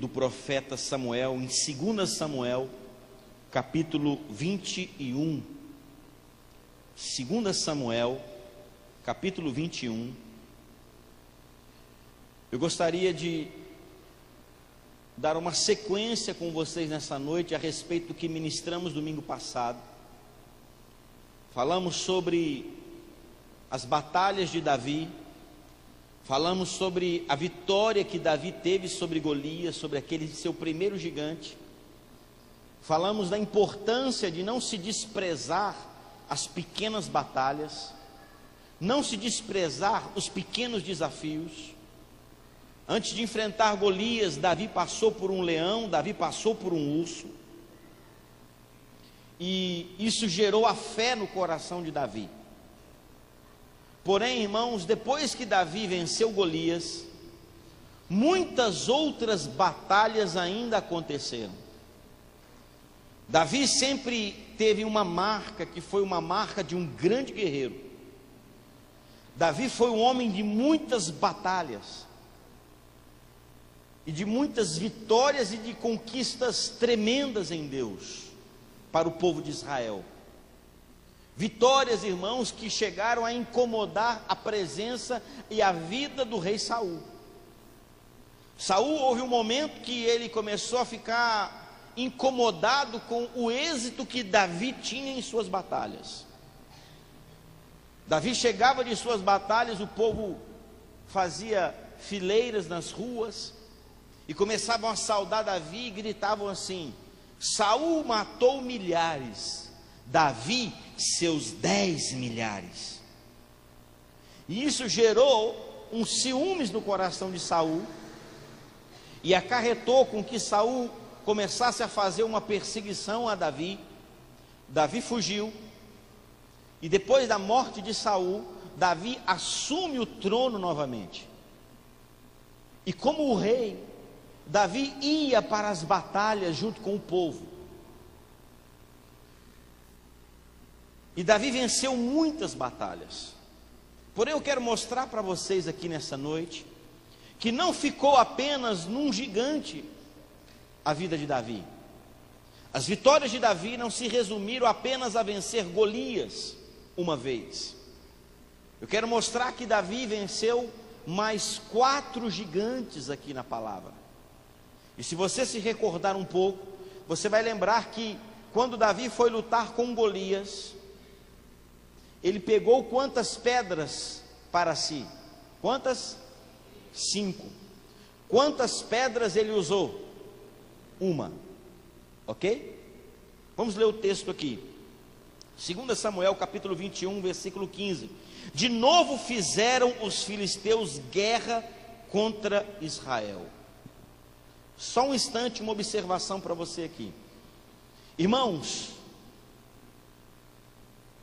do profeta Samuel, em 2 Samuel, capítulo 21. 2 Samuel, capítulo 21. Eu gostaria de dar uma sequência com vocês nessa noite a respeito do que ministramos domingo passado. Falamos sobre as batalhas de Davi, falamos sobre a vitória que Davi teve sobre Golias, sobre aquele seu primeiro gigante. Falamos da importância de não se desprezar as pequenas batalhas, não se desprezar os pequenos desafios. Antes de enfrentar Golias, Davi passou por um leão, Davi passou por um urso, e isso gerou a fé no coração de Davi. Porém, irmãos, depois que Davi venceu Golias, muitas outras batalhas ainda aconteceram. Davi sempre teve uma marca, que foi uma marca de um grande guerreiro. Davi foi um homem de muitas batalhas, e de muitas vitórias e de conquistas tremendas em Deus, para o povo de Israel. Vitórias, irmãos, que chegaram a incomodar a presença e a vida do rei Saul. Saul, houve um momento que ele começou a ficar incomodado com o êxito que Davi tinha em suas batalhas. Davi chegava de suas batalhas, o povo fazia fileiras nas ruas, e começavam a saudar Davi e gritavam assim: Saul matou milhares, Davi seus 10 milhares. E isso gerou um ciúmes no coração de Saul, e acarretou com que Saul começasse a fazer uma perseguição a Davi. Davi fugiu, e depois da morte de Saul, Davi assume o trono novamente. E como o rei, Davi ia para as batalhas junto com o povo. E Davi venceu muitas batalhas. Porém, eu quero mostrar para vocês aqui nessa noite que não ficou apenas num gigante a vida de Davi. As vitórias de Davi não se resumiram apenas a vencer Golias uma vez. Eu quero mostrar que Davi venceu mais 4 gigantes aqui na palavra. E se você se recordar um pouco, você vai lembrar que quando Davi foi lutar com Golias, ele pegou quantas pedras para si? Quantas? 5. Quantas pedras ele usou? 1. Ok? Vamos ler o texto aqui. 2 Samuel capítulo 21, versículo 15. De novo fizeram os filisteus guerra contra Israel. Só um instante, uma observação para você aqui. Irmãos,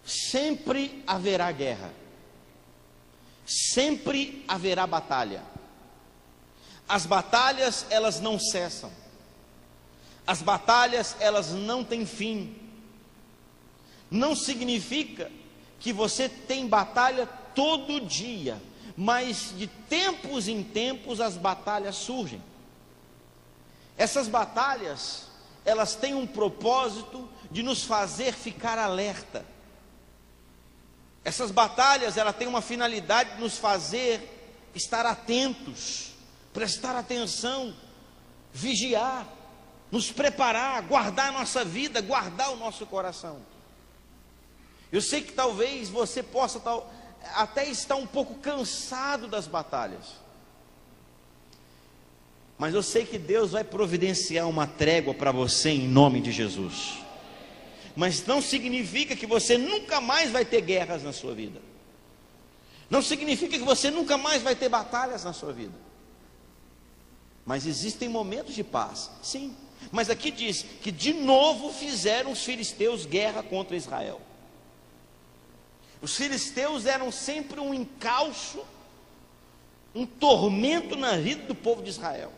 sempre haverá guerra, sempre haverá batalha. As batalhas, elas não cessam. As batalhas, elas não têm fim. Não significa que você tem batalha todo dia, mas de tempos em tempos as batalhas surgem. Essas batalhas, elas têm um propósito de nos fazer ficar alerta. Essas batalhas, elas têm uma finalidade de nos fazer estar atentos, prestar atenção, vigiar, nos preparar, guardar a nossa vida, guardar o nosso coração. Eu sei que talvez você possa até estar um pouco cansado das batalhas, mas eu sei que Deus vai providenciar uma trégua para você em nome de Jesus. Mas não significa que você nunca mais vai ter guerras na sua vida. Não significa que você nunca mais vai ter batalhas na sua vida. Mas existem momentos de paz, sim. Mas aqui diz que de novo fizeram os filisteus guerra contra Israel. Os filisteus eram sempre um encalço, um tormento na vida do povo de Israel.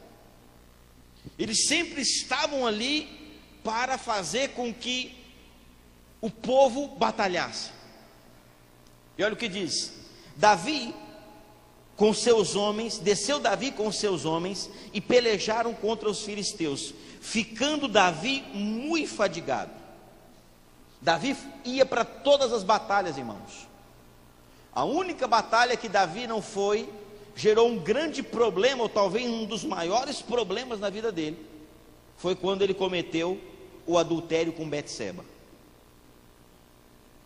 Eles sempre estavam ali para fazer com que o povo batalhasse. E olha o que diz: Davi com seus homens, desceu Davi com seus homens e pelejaram contra os filisteus, ficando Davi muito fadigado. Davi ia para todas as batalhas, irmãos. A única batalha que Davi não foi, gerou um grande problema, ou talvez um dos maiores problemas na vida dele, foi quando ele cometeu o adultério com Betseba.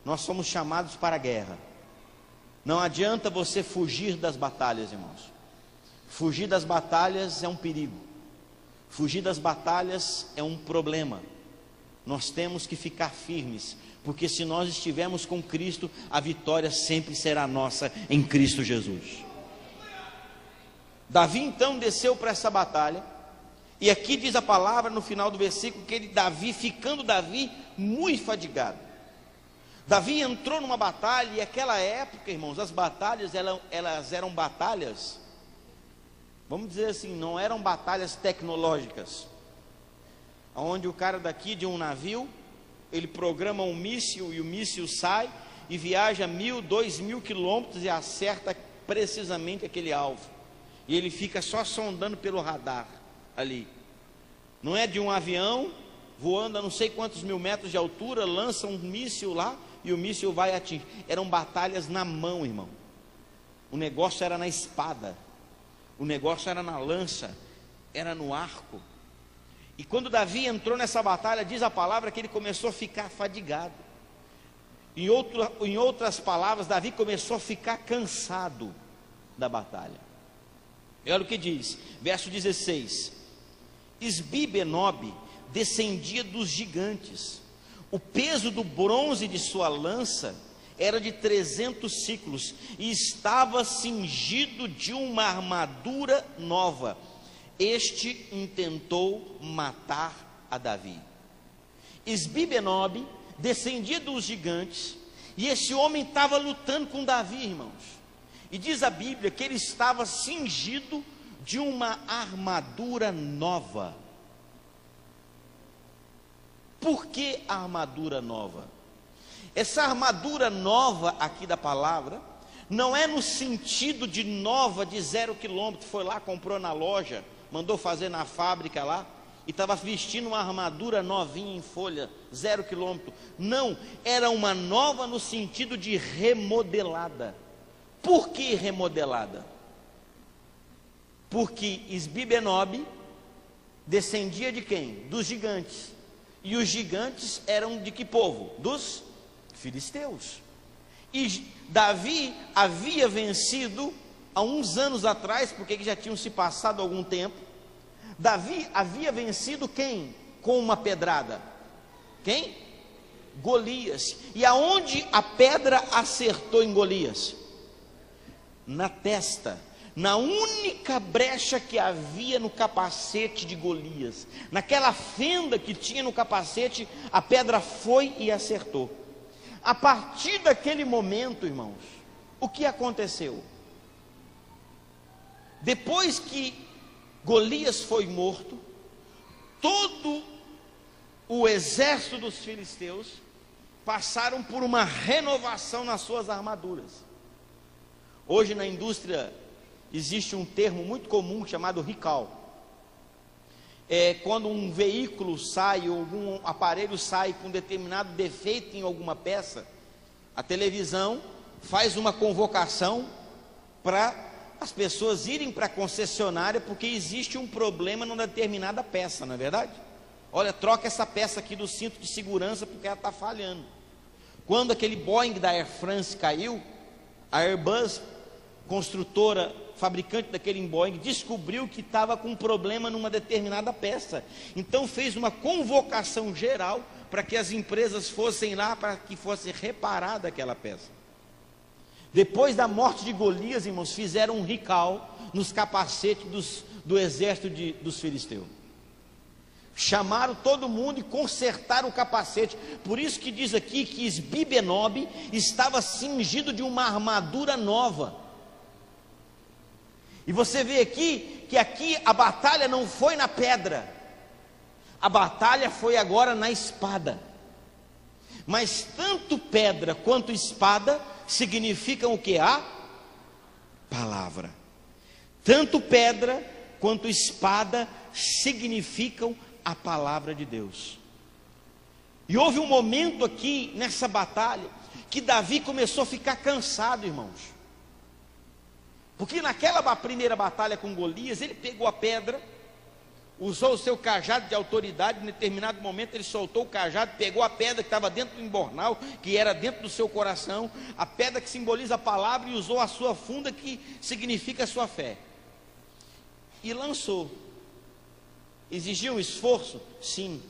Nós somos chamados para a guerra. Não adianta você fugir das batalhas, irmãos. Fugir das batalhas é um perigo. Fugir das batalhas é um problema. Nós temos que ficar firmes, porque se nós estivermos com Cristo, a vitória sempre será nossa em Cristo Jesus. Davi então desceu para essa batalha, e aqui diz a palavra no final do versículo que ficando Davi muito fadigado. Davi entrou numa batalha, e aquela época, irmãos, as batalhas elas eram batalhas, vamos dizer assim, não eram batalhas tecnológicas, onde o cara daqui de um navio, ele programa um míssil, e o míssil sai e viaja 1.000, 2.000 quilômetros e acerta precisamente aquele alvo, e ele fica só sondando pelo radar ali. Não é de um avião voando a não sei quantos mil metros de altura, lança um míssil lá e o míssil vai atingir. Eram batalhas na mão, irmão. O negócio era na espada, o negócio era na lança, era no arco. E quando Davi entrou nessa batalha, diz a palavra que ele começou a ficar fadigado. Em outras palavras, Davi começou a ficar cansado da batalha. E olha o que diz, verso 16: Isbi-Benob descendia dos gigantes. O peso do bronze de sua lança era de 300 ciclos, e estava cingido de uma armadura nova. Este intentou matar a Davi. Isbi-Benob descendia dos gigantes, e esse homem estava lutando com Davi, irmãos. E diz a Bíblia que ele estava cingido de uma armadura nova. Por que a armadura nova? Essa armadura nova aqui da palavra, não é no sentido de nova de 0 quilômetro, foi lá, comprou na loja, mandou fazer na fábrica lá, e estava vestindo uma armadura novinha em folha, 0 quilômetro. Não, era uma nova no sentido de remodelada. Por que remodelada? Porque Isbi-Benob descendia de quem? Dos gigantes. E os gigantes eram de que povo? Dos filisteus. E Davi havia vencido há uns anos atrás, porque já tinham se passado algum tempo. Davi havia vencido quem? Com uma pedrada. Quem? Golias. E aonde a pedra acertou em Golias? Na testa, na única brecha que havia no capacete de Golias, naquela fenda que tinha no capacete, a pedra foi e acertou. A partir daquele momento, irmãos, o que aconteceu? Depois que Golias foi morto, todo o exército dos filisteus passaram por uma renovação nas suas armaduras. Hoje na indústria existe um termo muito comum chamado recall. É quando um veículo sai, ou algum aparelho sai com determinado defeito em alguma peça, a televisão faz uma convocação para as pessoas irem para a concessionária, porque existe um problema numa determinada peça, não é verdade? Olha, troca essa peça aqui do cinto de segurança porque ela está falhando. Quando aquele Boeing da Air France caiu, a Airbus, construtora, fabricante daquele Boeing, descobriu que estava com um problema numa determinada peça. Então fez uma convocação geral para que as empresas fossem lá para que fosse reparada aquela peça. Depois da morte de Golias, irmãos, fizeram um recall nos capacetes do exército dos filisteus. Chamaram todo mundo e consertaram o capacete. Por isso que diz aqui que Isbi-Benob estava cingido de uma armadura nova. E você vê aqui que aqui a batalha não foi na pedra, a batalha foi agora na espada. Mas tanto pedra quanto espada significam o que? A palavra. Tanto pedra quanto espada significam a palavra de Deus. E houve um momento aqui nessa batalha que Davi começou a ficar cansado, irmãos. Porque naquela primeira batalha com Golias, ele pegou a pedra, usou o seu cajado de autoridade. Em determinado momento ele soltou o cajado, pegou a pedra que estava dentro do embornal, que era dentro do seu coração, a pedra que simboliza a palavra, e usou a sua funda, que significa a sua fé, e lançou. Exigiu um esforço? Sim,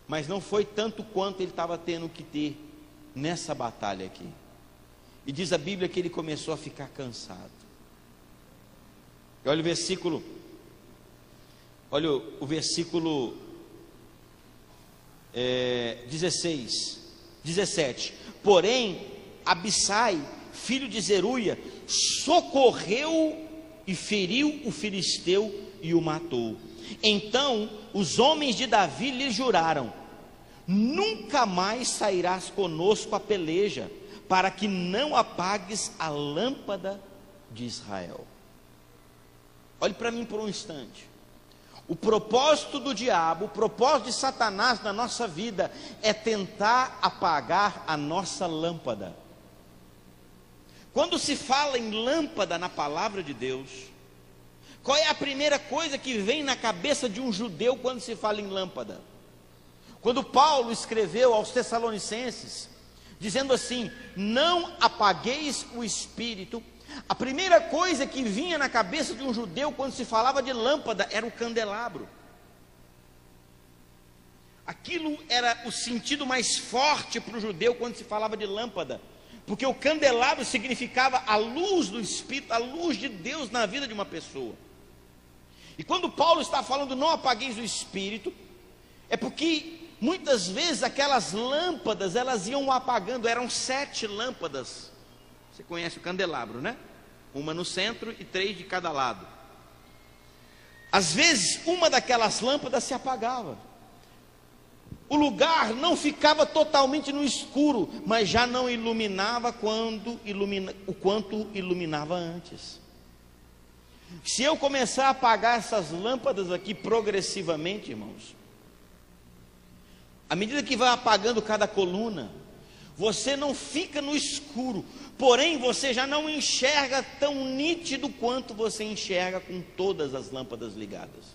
mas não foi tanto quanto ele estava tendo que ter nessa batalha aqui. E diz a Bíblia que ele começou a ficar cansado. Olha o versículo, olha o versículo 17. Porém, Abissai, filho de Zeruia, socorreu e feriu o filisteu e o matou. Então os homens de Davi lhe juraram: nunca mais sairás conosco a peleja, para que não apagues a lâmpada de Israel. Olhe para mim por um instante. O propósito do diabo, o propósito de Satanás na nossa vida é tentar apagar a nossa lâmpada. Quando se fala em lâmpada na palavra de Deus, qual é a primeira coisa que vem na cabeça de um judeu quando se fala em lâmpada? Quando Paulo escreveu aos Tessalonicenses, dizendo assim: não apagueis o espírito, a primeira coisa que vinha na cabeça de um judeu quando se falava de lâmpada era o candelabro. Aquilo era o sentido mais forte para o judeu quando se falava de lâmpada, porque o candelabro significava a luz do Espírito, a luz de Deus na vida de uma pessoa. E quando Paulo está falando não apagueis o Espírito, é porque muitas vezes aquelas lâmpadas, elas iam apagando. Eram 7 lâmpadas. Você conhece o candelabro, né? Uma no centro e 3 de cada lado. Às vezes uma daquelas lâmpadas se apagava. O lugar não ficava totalmente no escuro, mas já não iluminava o quanto iluminava antes. Se eu começar a apagar essas lâmpadas aqui progressivamente, irmãos, à medida que vai apagando cada coluna, você não fica no escuro, porém você já não enxerga tão nítido quanto você enxerga com todas as lâmpadas ligadas.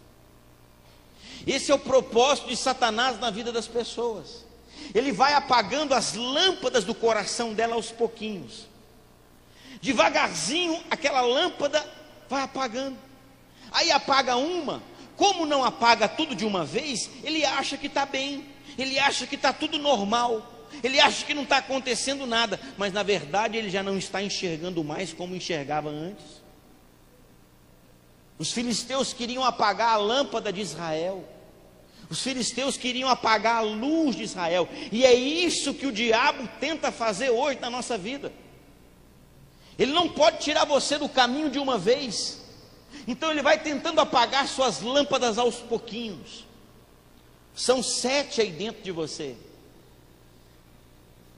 Esse é o propósito de Satanás na vida das pessoas. Ele vai apagando as lâmpadas do coração dela aos pouquinhos. Devagarzinho aquela lâmpada vai apagando. Aí apaga uma. Como não apaga tudo de uma vez, ele acha que está bem, ele acha que está tudo normal, ele acha que não está acontecendo nada, mas na verdade ele já não está enxergando mais como enxergava antes. Os filisteus queriam apagar a lâmpada de Israel, os filisteus queriam apagar a luz de Israel, e é isso que o diabo tenta fazer hoje na nossa vida. Ele não pode tirar você do caminho de uma vez, então ele vai tentando apagar suas lâmpadas aos pouquinhos. São 7 aí dentro de você.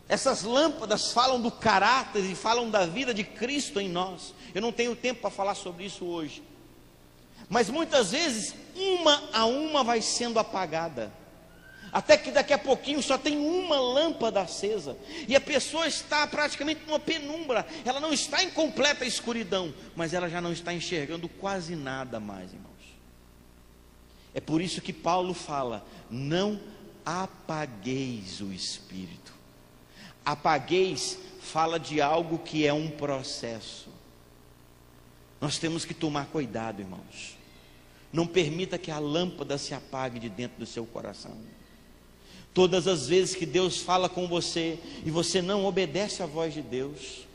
Essas lâmpadas falam do caráter e falam da vida de Cristo em nós. Eu não tenho tempo para falar sobre isso hoje, mas muitas vezes uma a uma vai sendo apagada, até que daqui a pouquinho só tem uma lâmpada acesa, e a pessoa está praticamente numa penumbra. Ela não está em completa escuridão, mas ela já não está enxergando quase nada mais, irmãos. É por isso que Paulo fala: não apagueis o Espírito. Apagueis fala de algo que é um processo. Nós temos que tomar cuidado, irmãos. Não permita que a lâmpada se apague de dentro do seu coração. Todas as vezes que Deus fala com você e você não obedece à voz de Deus,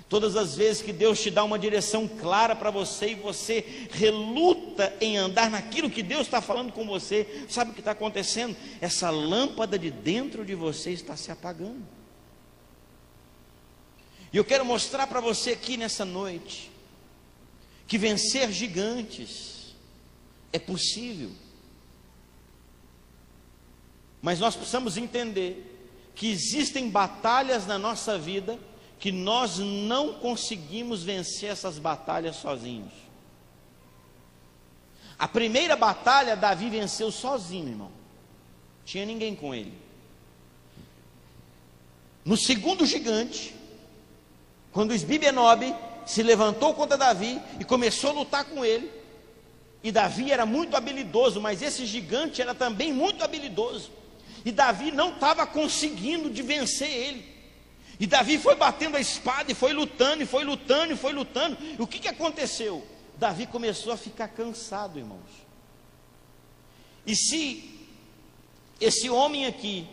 todas as vezes que Deus te dá uma direção clara para você e você reluta em andar naquilo que Deus está falando com você, sabe o que está acontecendo? Essa lâmpada de dentro de você está se apagando. E eu quero mostrar para você aqui nessa noite que vencer gigantes é possível. Mas nós precisamos entender que existem batalhas na nossa vida que nós não conseguimos vencer essas batalhas sozinhos. A primeira batalha, Davi venceu sozinho, irmão. Tinha ninguém com ele. No segundo gigante, quando Isbi-Benob se levantou contra Davi e começou a lutar com ele, e Davi era muito habilidoso, mas esse gigante era também muito habilidoso, e Davi não estava conseguindo de vencer ele. E Davi foi batendo a espada, e foi lutando, e foi lutando, e foi lutando. E o que aconteceu? Davi começou a ficar cansado, irmãos. E se esse homem aqui,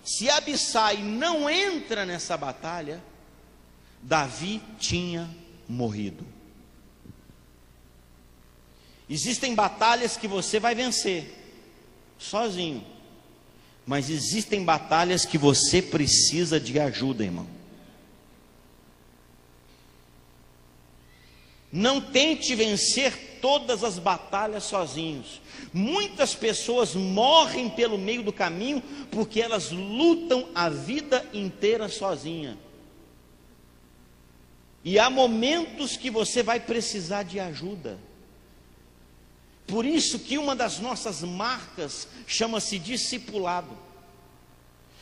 se Abissai não entra nessa batalha, Davi tinha morrido. Existem batalhas que você vai vencer sozinho, mas existem batalhas que você precisa de ajuda, irmão. Não tente vencer todas as batalhas sozinhos. Muitas pessoas morrem pelo meio do caminho porque elas lutam a vida inteira sozinha. E há momentos que você vai precisar de ajuda. Por isso que uma das nossas marcas chama-se discipulado.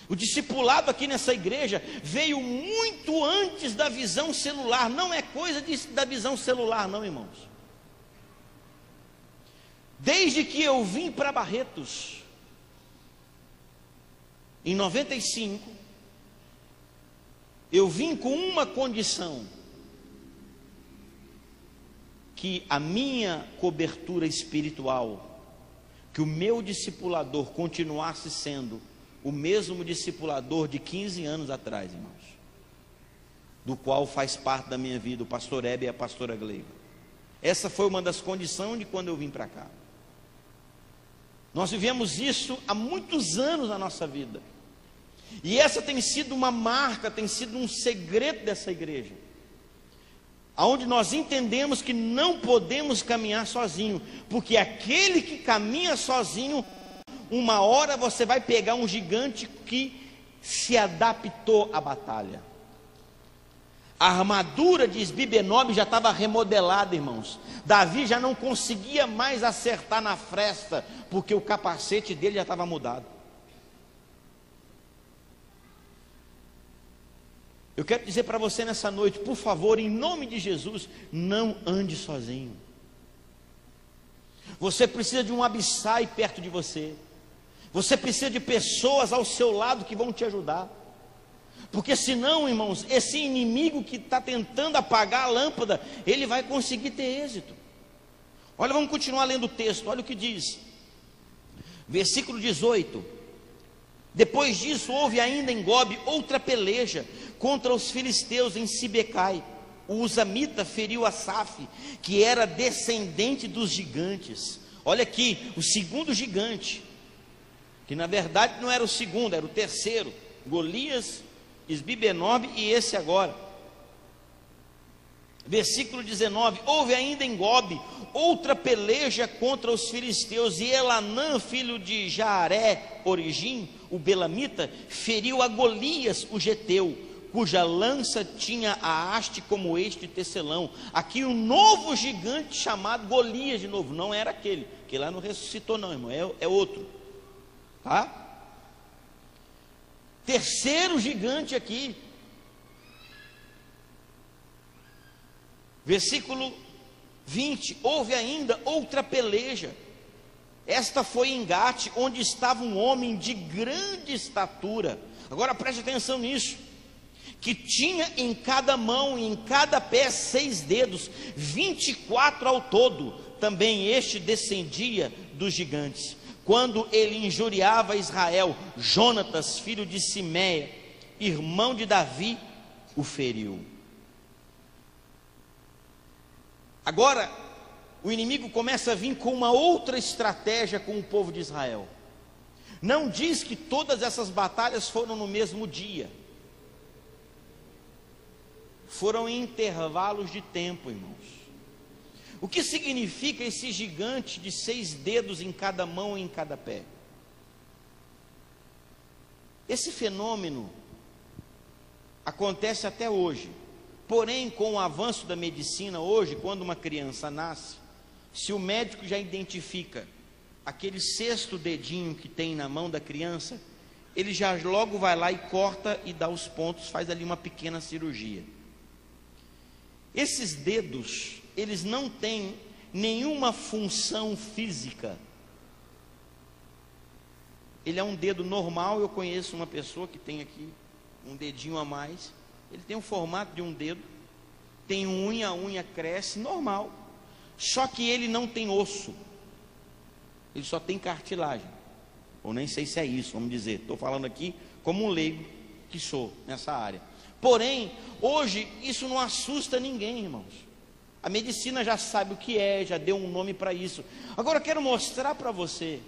O discipulado aqui nessa igreja veio muito antes da visão celular. Não é coisa da visão celular, não, irmãos. Desde que eu vim para Barretos, em 95, eu vim com uma condição: que a minha cobertura espiritual, que o meu discipulador continuasse sendo o mesmo discipulador de 15 anos atrás, irmãos, do qual faz parte da minha vida o pastor Hebe e a pastora Gleiva. Essa foi uma das condições de quando eu vim para cá. Nós vivemos isso há muitos anos na nossa vida, e essa tem sido uma marca, tem sido um segredo dessa igreja, aonde nós entendemos que não podemos caminhar sozinho, porque aquele que caminha sozinho, uma hora você vai pegar um gigante que se adaptou à batalha. A armadura de Isbi-Benob já estava remodelada, irmãos. Davi já não conseguia mais acertar na fresta, porque o capacete dele já estava mudado. Eu quero dizer para você nessa noite, por favor, em nome de Jesus, não ande sozinho. Você precisa de um Abissai perto de você. Você precisa de pessoas ao seu lado que vão te ajudar. Porque senão, irmãos, esse inimigo que está tentando apagar a lâmpada, ele vai conseguir ter êxito. Olha, vamos continuar lendo o texto, olha o que diz. Versículo 18. Depois disso, houve ainda em Gobe outra peleja contra os filisteus em Sibecai. O Uzamita feriu Asaf, que era descendente dos gigantes. Olha aqui, o segundo gigante, que na verdade não era o segundo, era o terceiro. Golias, Isbi-Benob e esse agora. Versículo 19. Houve ainda em Gobe outra peleja contra os filisteus, e Elanã, filho de Jaaré, Origim, o belamita, feriu a Golias, o geteu, cuja lança tinha a haste como este tecelão. Aqui um novo gigante chamado Golias de novo, não era aquele, que lá não ressuscitou não, irmão, é outro, tá? Terceiro gigante aqui. Versículo 20, houve ainda outra peleja. Esta foi em Gate, onde estava um homem de grande estatura. Agora preste atenção nisso. Que tinha em cada mão e em cada pé 6 dedos, 24 ao todo. Também este descendia dos gigantes. Quando ele injuriava Israel, Jonatas, filho de Simeia, irmão de Davi, o feriu. Agora, o inimigo começa a vir com uma outra estratégia com o povo de Israel. Não diz que todas essas batalhas foram no mesmo dia. Foram em intervalos de tempo, irmãos. O que significa esse gigante de 6 dedos em cada mão e em cada pé? Esse fenômeno acontece até hoje. Porém, com o avanço da medicina hoje, quando uma criança nasce, se o médico já identifica aquele sexto dedinho que tem na mão da criança, ele já logo vai lá e corta e dá os pontos, faz ali uma pequena cirurgia. Esses dedos, eles não têm nenhuma função física. Ele é um dedo normal. Eu conheço uma pessoa que tem aqui um dedinho a mais. Ele tem o formato de um dedo, tem unha, a unha cresce, normal. Só que ele não tem osso, ele só tem cartilagem. Ou nem sei se é isso, vamos dizer. Estou falando aqui como um leigo que sou nessa área. Porém, hoje isso não assusta ninguém, irmãos. A medicina já sabe o que é, já deu um nome para isso. Agora eu quero mostrar para você,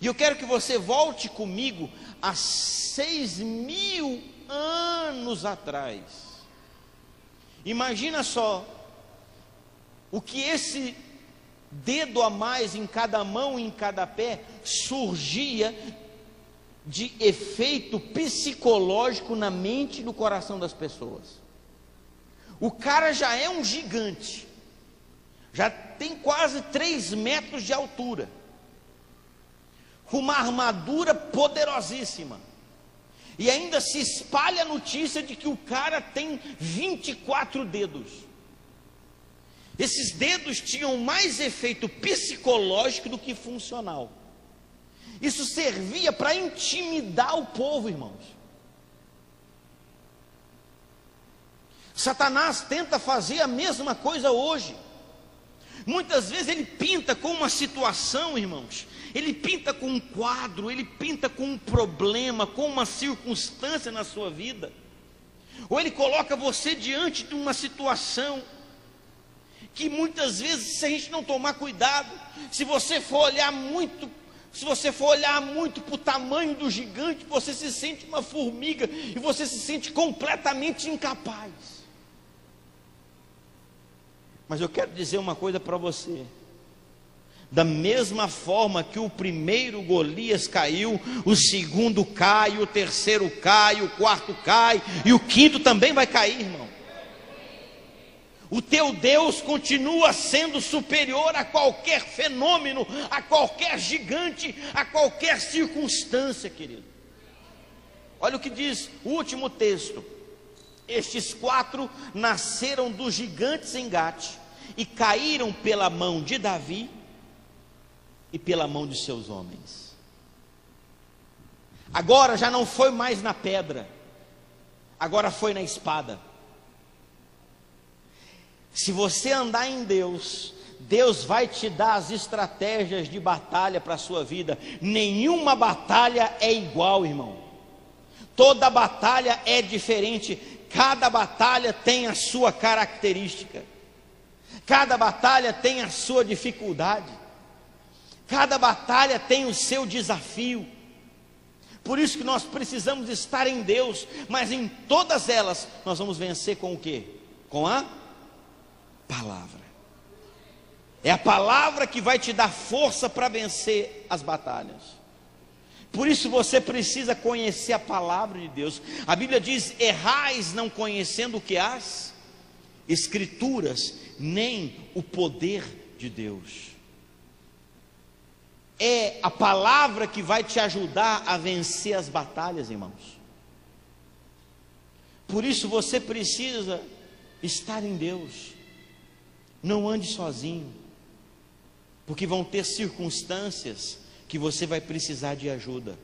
e eu quero que você volte comigo a 6.000 anos atrás. Imagina só o que esse dedo a mais em cada mão e em cada pé surgia de efeito psicológico na mente e no coração das pessoas. O cara já é um gigante, já tem quase 3 metros de altura, com uma armadura poderosíssima, e ainda se espalha a notícia de que o cara tem 24 dedos. Esses dedos tinham mais efeito psicológico do que funcional. Isso servia para intimidar o povo, irmãos. Satanás tenta fazer a mesma coisa hoje. Muitas vezes ele pinta com uma situação, irmãos, ele pinta com um quadro, ele pinta com um problema, com uma circunstância na sua vida, ou ele coloca você diante de uma situação que muitas vezes, se a gente não tomar cuidado, se você for olhar muito para o tamanho do gigante, você se sente uma formiga e você se sente completamente incapaz. Mas eu quero dizer uma coisa para você: da mesma forma que o primeiro Golias caiu, o segundo cai, o terceiro cai, o quarto cai, e o quinto também vai cair, irmão. O teu Deus continua sendo superior a qualquer fenômeno, a qualquer gigante, a qualquer circunstância, querido. Olha o que diz o último texto: estes 4 nasceram dos gigantes em Gate e caíram pela mão de Davi e pela mão de seus homens. Agora já não foi mais na pedra, agora foi na espada. Se você andar em Deus, Deus vai te dar as estratégias de batalha para a sua vida. Nenhuma batalha é igual, irmão. Toda batalha é diferente. Cada batalha tem a sua característica. Cada batalha tem a sua dificuldade. Cada batalha tem o seu desafio. Por isso que nós precisamos estar em Deus. Mas em todas elas nós vamos vencer com o quê? Com a palavra. É a palavra que vai te dar força para vencer as batalhas. Por isso você precisa conhecer a palavra de Deus. A Bíblia diz: errais não conhecendo o que as Escrituras, nem o poder de Deus. É a palavra que vai te ajudar a vencer as batalhas, irmãos. Por isso você precisa estar em Deus. Não ande sozinho, porque vão ter circunstâncias que você vai precisar de ajuda.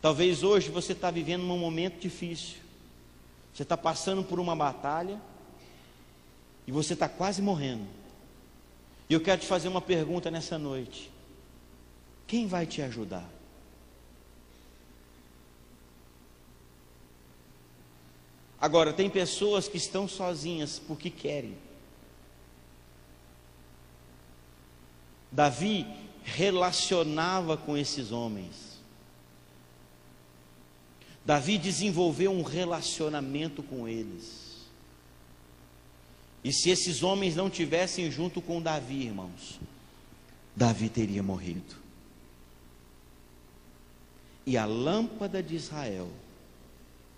Talvez hoje você está vivendo um momento difícil, você está passando por uma batalha e você está quase morrendo. E eu quero te fazer uma pergunta nessa noite: quem vai te ajudar? Agora, tem pessoas que estão sozinhas porque querem. Davi relacionava com esses homens. Davi desenvolveu um relacionamento com eles. E se esses homens não tivessem junto com Davi, irmãos, Davi teria morrido. E a lâmpada de Israel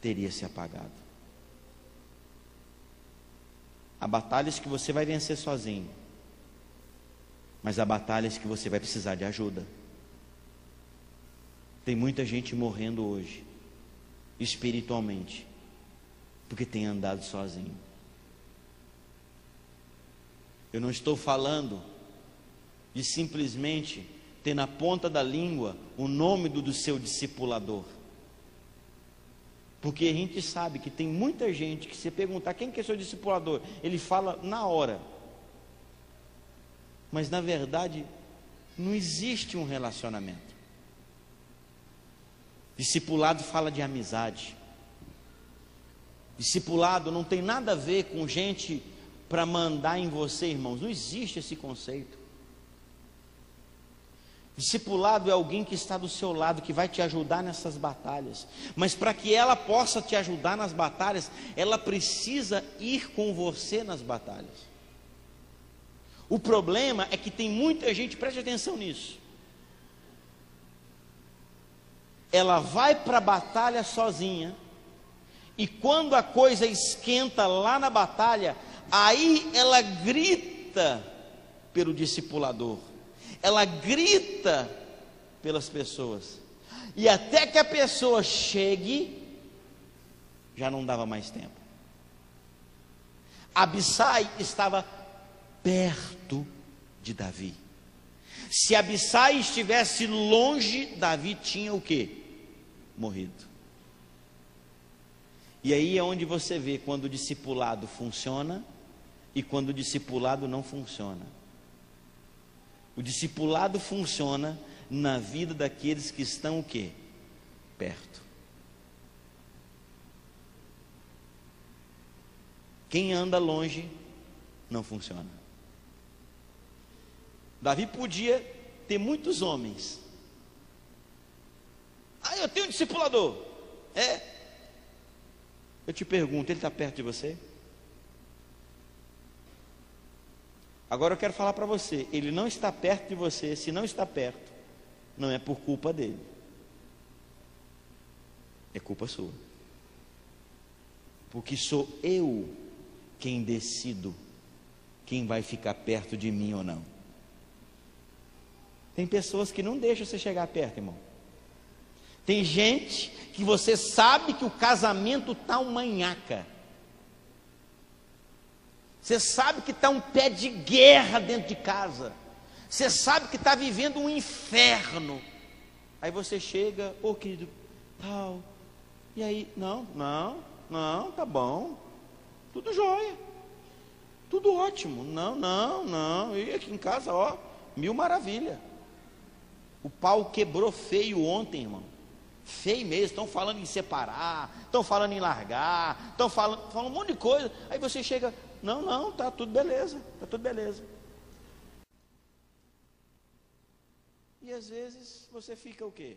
teria se apagado. Há batalhas que você vai vencer sozinho, mas há batalhas que você vai precisar de ajuda. Tem muita gente morrendo hoje, espiritualmente, porque tem andado sozinho. Eu não estou falando de simplesmente ter na ponta da língua o nome do seu discipulador, porque a gente sabe que tem muita gente que, se perguntar quem que é seu discipulador, ele fala na hora, mas na verdade não existe um relacionamento. Discipulado fala de amizade. Discipulado não tem nada a ver com gente para mandar em você, irmãos. Não existe esse conceito. Discipulado é alguém que está do seu lado, que vai te ajudar nessas batalhas. Mas para que ela possa te ajudar nas batalhas, ela precisa ir com você nas batalhas. O problema é que tem muita gente, preste atenção nisso. Ela vai para a batalha sozinha, e quando a coisa esquenta lá na batalha, aí ela grita pelo discipulador, ela grita pelas pessoas, e até que a pessoa chegue, já não dava mais tempo. Abissai estava perto de Davi. Se Abissai estivesse longe, Davi tinha o quê? Morrido. E aí é onde você vê quando o discipulado funciona e quando o discipulado não funciona. O discipulado funciona na vida daqueles que estão o quê? Perto. Quem anda longe não funciona. Davi podia ter muitos homens. Eu tenho um discipulador. Eu te pergunto, ele está perto de você? Agora eu quero falar para você, ele não está perto de você. Se não está perto, não é por culpa dele, é culpa sua, porque sou eu quem decido quem vai ficar perto de mim ou não. Tem pessoas que não deixam você chegar perto, irmão. Tem gente que você sabe que o casamento está uma nhaca. Você sabe que está um pé de guerra dentro de casa. Você sabe que está vivendo um inferno. Aí você chega, querido, tal. E aí, não, tá bom. Tudo jóia. Tudo ótimo. Não. E aqui em casa, mil maravilha. O pau quebrou feio ontem, irmão. Feio mesmo. Estão falando em separar, estão falando em largar, estão falando um monte de coisa. Aí você chega, não, tá tudo beleza, E às vezes você fica o quê?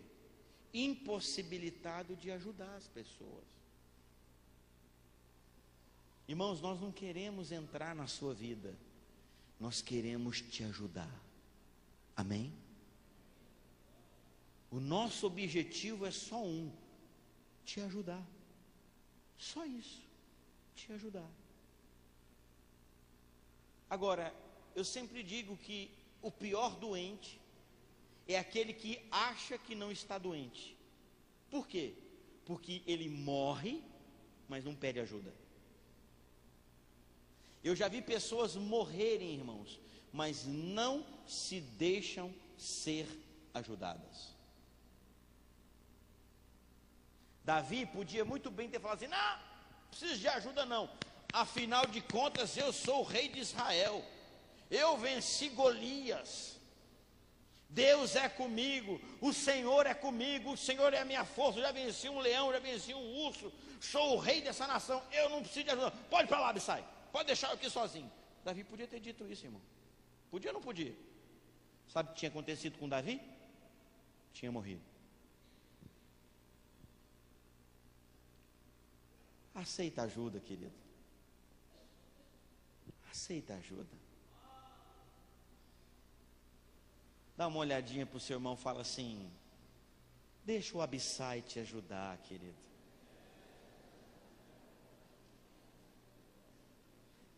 Impossibilitado de ajudar as pessoas. Irmãos, nós não queremos entrar na sua vida, nós queremos te ajudar. Amém? O nosso objetivo é só um: te ajudar. Só isso, te ajudar. Agora, eu sempre digo que o pior doente é aquele que acha que não está doente. Por quê? Porque ele morre, mas não pede ajuda. Eu já vi pessoas morrerem, irmãos, mas não se deixam ser ajudadas. Davi podia muito bem ter falado assim: não preciso de ajuda não, afinal de contas eu sou o rei de Israel, eu venci Golias, Deus é comigo, o Senhor é comigo, o Senhor é a minha força, eu já venci um leão, já venci um urso, sou o rei dessa nação, eu não preciso de ajuda, pode ir para lá, Abissai, pode deixar eu aqui sozinho. Davi podia ter dito isso, irmão. Podia ou não podia? Sabe o que tinha acontecido com Davi? Tinha morrido. Aceita ajuda, querido. Aceita ajuda. Dá uma olhadinha para o seu irmão e fala assim: deixa o Abissai te ajudar, querido.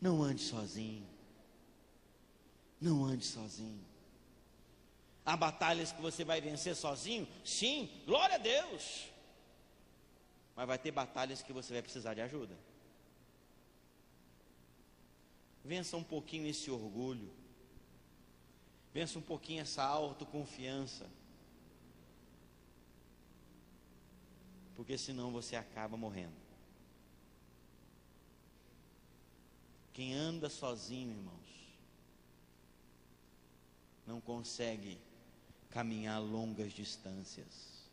Não ande sozinho. Não ande sozinho. Há batalhas que você vai vencer sozinho? Sim, glória a Deus. Mas vai ter batalhas que você vai precisar de ajuda. Vença um pouquinho esse orgulho. Vença um pouquinho essa autoconfiança. Porque senão você acaba morrendo. Quem anda sozinho, irmãos, não consegue caminhar longas distâncias.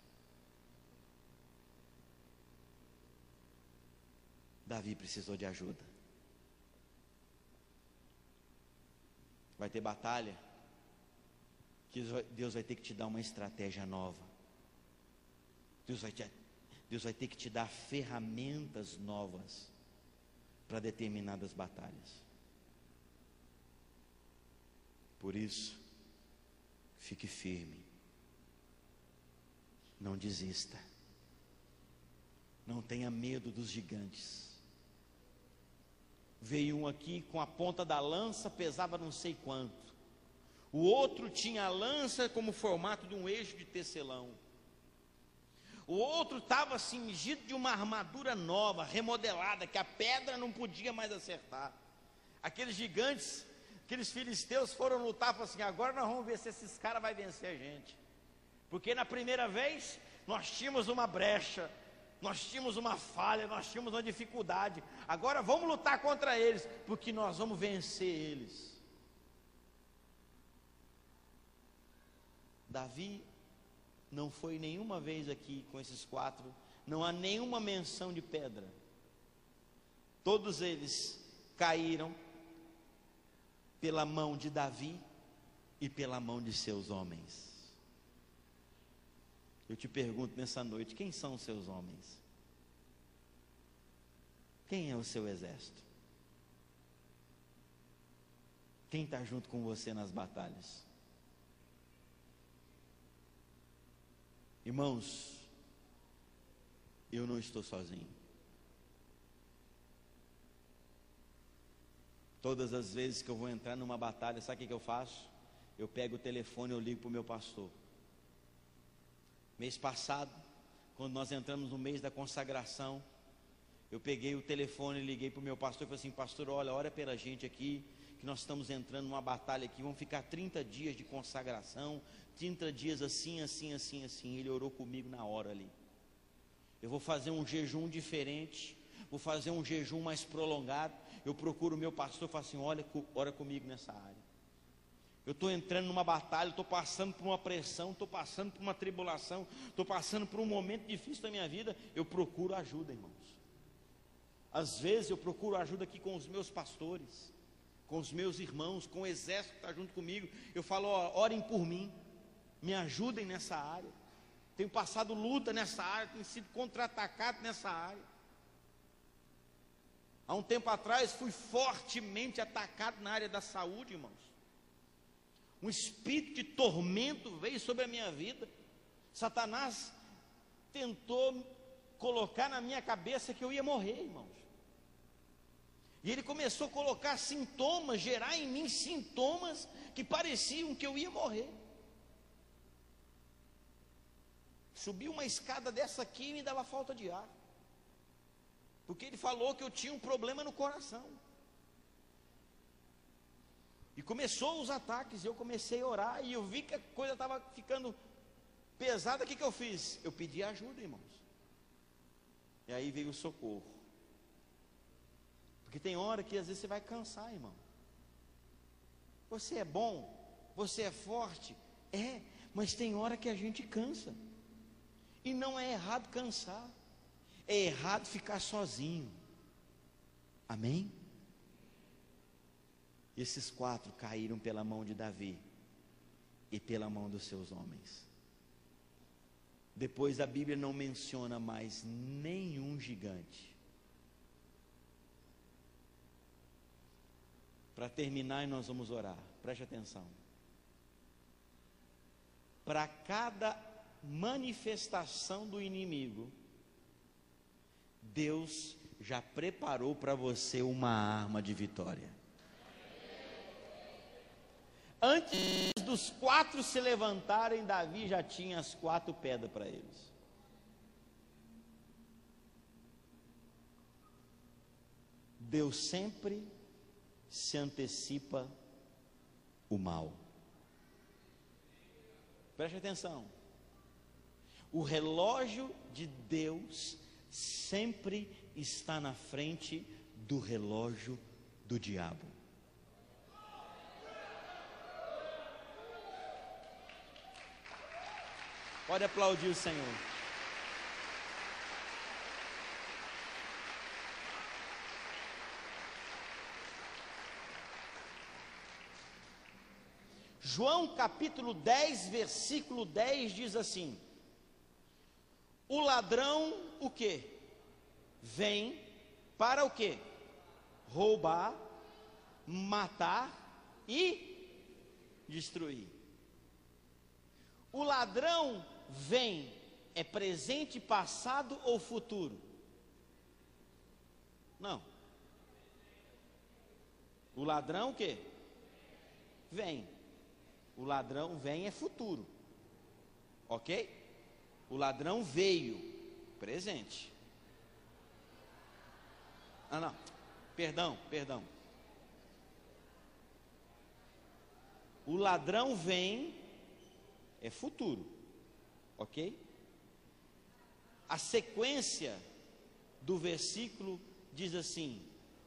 Davi precisou de ajuda. Vai ter batalha que Deus vai ter que te dar uma estratégia nova. Deus vai ter que te dar ferramentas novas para determinadas batalhas. Por isso, fique firme. Não desista. Não tenha medo dos gigantes. Veio um aqui com a ponta da lança, pesava não sei quanto. O outro tinha a lança como formato de um eixo de tecelão. O outro estava cingido de uma armadura nova, remodelada, que a pedra não podia mais acertar. Aqueles gigantes, aqueles filisteus foram lutar, falaram assim: agora nós vamos ver se esses caras vão vencer a gente. Porque na primeira vez, nós tínhamos uma brecha, nós tínhamos uma falha, nós tínhamos uma dificuldade. Agora vamos lutar contra eles, porque nós vamos vencer eles. Davi não foi nenhuma vez aqui com esses 4, não há nenhuma menção de pedra. Todos eles caíram pela mão de Davi e pela mão de seus homens. Eu te pergunto nessa noite: quem são os seus homens? Quem é o seu exército? Quem está junto com você nas batalhas? Irmãos, eu não estou sozinho. Todas as vezes que eu vou entrar numa batalha, sabe o que eu faço? Eu pego o telefone e eu ligo para o meu pastor. Mês passado, quando nós entramos no mês da consagração, eu peguei o telefone e liguei para o meu pastor e falei assim: pastor, olha, ora pela gente aqui, que nós estamos entrando numa batalha aqui, vamos ficar 30 dias de consagração, 30 dias assim, assim, assim, assim. Ele orou comigo na hora ali. Eu vou fazer um jejum diferente, vou fazer um jejum mais prolongado. Eu procuro o meu pastor e falo assim: olha, ora comigo nessa área. Eu estou entrando numa batalha, estou passando por uma pressão, estou passando por uma tribulação, estou passando por um momento difícil da minha vida. Eu procuro ajuda, irmãos. Às vezes eu procuro ajuda aqui com os meus pastores, com os meus irmãos, com o exército que está junto comigo. Eu falo: ó, orem por mim, me ajudem nessa área. Tenho passado luta nessa área, tenho sido contra-atacado nessa área. Há um tempo atrás fui fortemente atacado na área da saúde, irmãos. Um espírito de tormento veio sobre a minha vida. Satanás tentou colocar na minha cabeça que eu ia morrer, irmãos. E ele começou a colocar sintomas, gerar em mim sintomas que pareciam que eu ia morrer. Subi uma escada dessa aqui e me dava falta de ar, porque ele falou que eu tinha um problema no coração. E começou os ataques, eu comecei a orar, e eu vi que a coisa estava ficando pesada. O que eu fiz? Eu pedi ajuda, irmãos. E aí veio o socorro. Porque tem hora que às vezes você vai cansar, irmão. Você é bom, você é forte, mas tem hora que a gente cansa. E não é errado cansar, é errado ficar sozinho. Amém? Esses 4 caíram pela mão de Davi e pela mão dos seus homens. Depois a Bíblia não menciona mais nenhum gigante. Para terminar, nós vamos orar. Preste atenção. Para cada manifestação do inimigo, Deus já preparou para você uma arma de vitória. Antes dos 4 se levantarem, Davi já tinha as 4 pedras para eles. Deus sempre se antecipa o mal. Preste atenção. O relógio de Deus sempre está na frente do relógio do diabo. Pode aplaudir o Senhor. João capítulo 10, versículo 10 diz assim: o ladrão, o quê? Vem para o quê? Roubar, matar e destruir. O ladrão vem, é presente, passado ou futuro? Não. O ladrão o quê? Vem. O ladrão vem é futuro. Ok? O ladrão veio, presente. Não. Perdão. O ladrão vem é futuro. Ok? A sequência do versículo diz assim: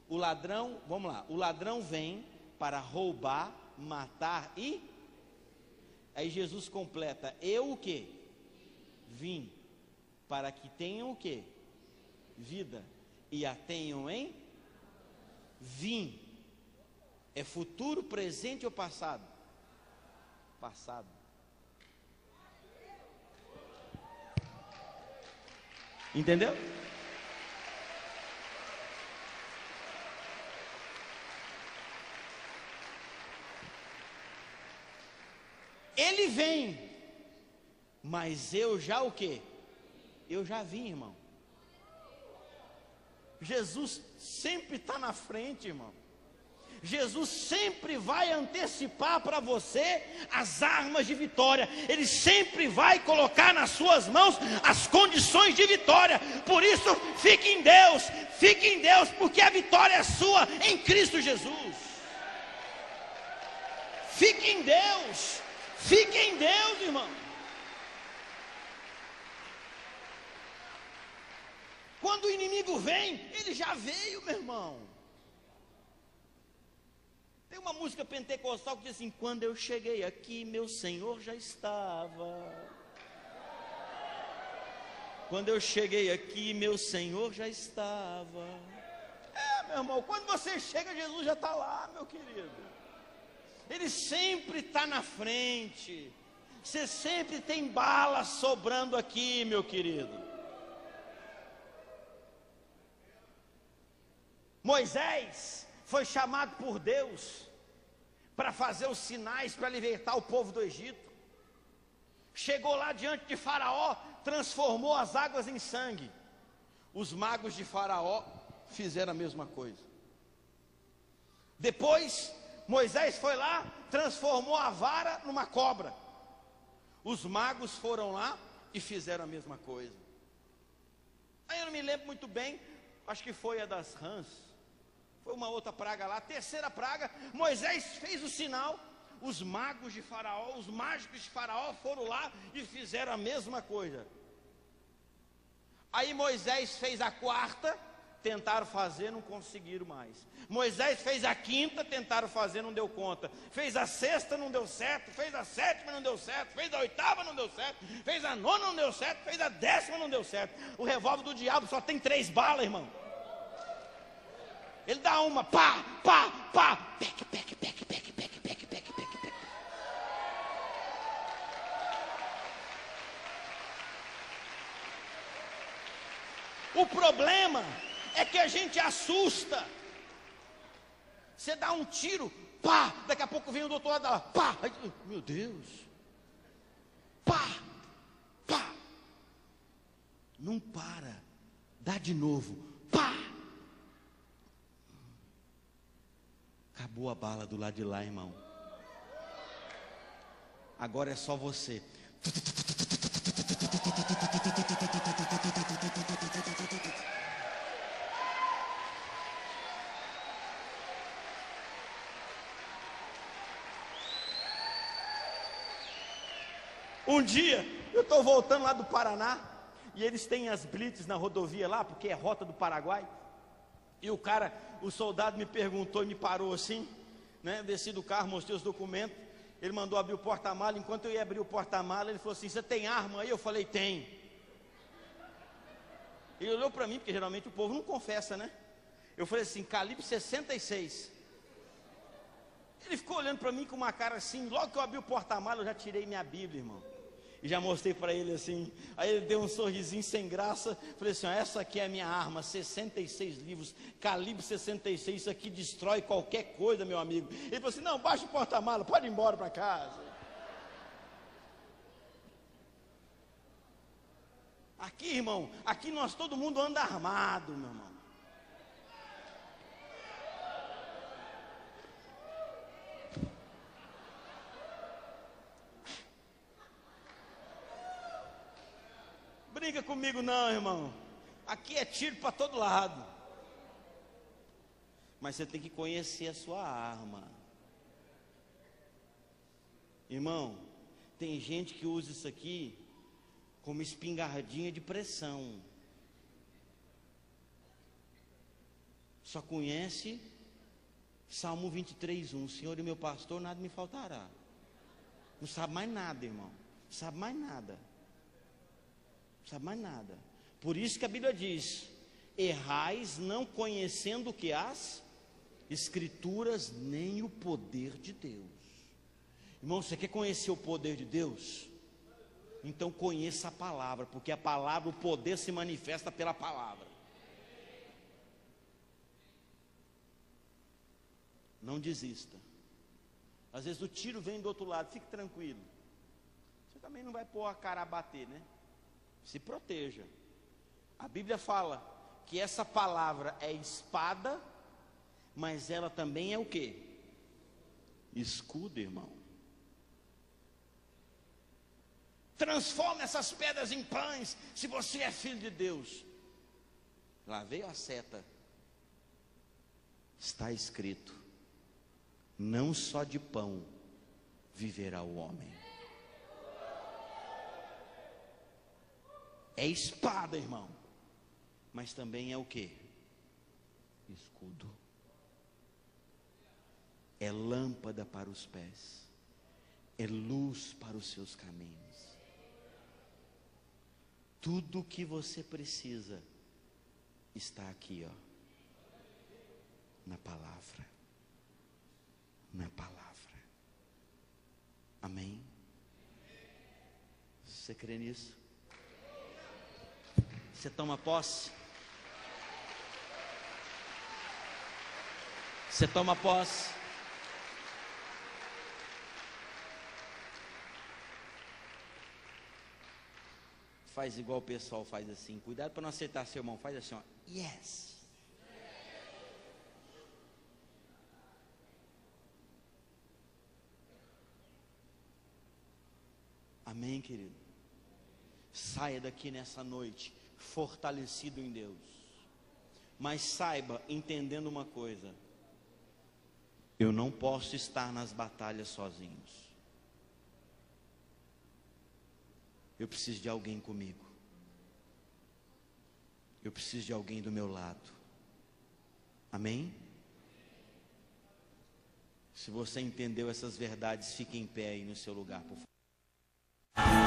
o ladrão, vamos lá, o ladrão vem para roubar, matar e... Aí Jesus completa: eu o quê? Vim para que tenham o quê? Vida, e a tenham em... Vim é futuro, presente ou passado? Passado. Entendeu? Ele vem, mas eu já o quê? Eu já vim, irmão. Jesus sempre está na frente, irmão. Jesus sempre vai antecipar para você as armas de vitória. Ele sempre vai colocar nas suas mãos as condições de vitória. Por isso, fique em Deus, porque a vitória é sua em Cristo Jesus. Fique em Deus, irmão. Quando o inimigo vem, ele já veio, meu irmão. Tem uma música pentecostal que diz assim: quando eu cheguei aqui, meu Senhor já estava. Quando eu cheguei aqui, meu Senhor já estava. Meu irmão, quando você chega, Jesus já está lá, meu querido. Ele sempre está na frente. Você sempre tem bala sobrando aqui, meu querido. Moisés foi chamado por Deus para fazer os sinais para libertar o povo do Egito. Chegou lá diante de Faraó, transformou as águas em sangue. Os magos de Faraó fizeram a mesma coisa. Depois, Moisés foi lá, transformou a vara numa cobra. Os magos foram lá e fizeram a mesma coisa. Aí eu não me lembro muito bem, acho que foi a das rãs. Foi uma outra praga lá, a terceira praga. Moisés fez o sinal. Os magos de Faraó, os mágicos de Faraó foram lá e fizeram a mesma coisa. Aí Moisés fez a quarta, tentaram fazer, não conseguiram mais. Moisés fez a quinta, tentaram fazer, não deu conta. Fez a sexta, não deu certo. Fez a sétima, não deu certo. Fez a oitava, não deu certo. Fez a nona, não deu certo. Fez a décima, não deu certo. O revólver do diabo só tem 3 balas, irmão. Ele dá uma, pá, pá, pá, pec, pec, pec, pec, pec, pec, pec, pec, pec. O problema é que a gente assusta. Você dá um tiro, pá, daqui a pouco vem o doutor lá, pá, meu Deus, pá, pá, não para, dá de novo, pá, Acabou a bala do lado de lá, irmão. Agora é só você. Um dia, eu estou voltando lá do Paraná, e eles têm as blitz na rodovia lá, porque é rota do Paraguai. E o soldado me perguntou e me parou assim, né? Desci do carro, mostrei os documentos. Ele mandou abrir o porta-mala. Enquanto eu ia abrir o porta-mala, ele falou assim: você tem arma aí? Eu falei: tem. Ele olhou para mim, porque geralmente o povo não confessa, né? Eu falei assim: calibre 66. Ele ficou olhando para mim com uma cara assim. Logo que eu abri o porta-mala, eu já tirei minha Bíblia, irmão, e já mostrei para ele assim. Aí ele deu um sorrisinho sem graça. Falei assim: ó, essa aqui é a minha arma, 66 livros, calibre 66. Isso aqui destrói qualquer coisa, meu amigo. Ele falou assim: não, baixa o porta-mala, pode ir embora para casa. Aqui, irmão, aqui nós todo mundo anda armado, meu irmão. Briga comigo não, irmão. Aqui é tiro para todo lado. Mas você tem que conhecer a sua arma. Irmão, tem gente que usa isso aqui como espingardinha de pressão. Só conhece Salmo 23:1. Senhor e meu pastor, nada me faltará. Não sabe mais nada, irmão. Não sabe mais nada. Não sabe mais nada. Por isso que a Bíblia diz: errais não conhecendo o que? As Escrituras, nem o poder de Deus. Irmão, você quer conhecer o poder de Deus? Então conheça a palavra, porque a palavra, o poder se manifesta pela palavra. Não desista. Às vezes o tiro vem do outro lado, fique tranquilo. Você também não vai pôr a cara a bater, né? Se proteja. A Bíblia fala que essa palavra é espada, mas ela também é o quê? Escudo, irmão. Transforma essas pedras em pães, se você é filho de Deus. Lá veio a seta. Está escrito: não só de pão viverá o homem. É espada, irmão, mas também é o quê? Escudo. É lâmpada para os pés, é luz para os seus caminhos. Tudo o que você precisa está aqui, ó, na palavra. Na palavra. Amém? Você crê nisso? Você toma posse? Você toma posse? Faz igual o pessoal faz assim. Cuidado para não acertar seu irmão. Faz assim, ó. Yes. Amém, querido? Saia daqui nessa noite fortalecido em Deus. Mas saiba, entendendo uma coisa: eu não posso estar nas batalhas sozinhos. Eu preciso de alguém comigo. Eu preciso de alguém do meu lado. Amém? Se você entendeu essas verdades, fique em pé aí no seu lugar, por favor.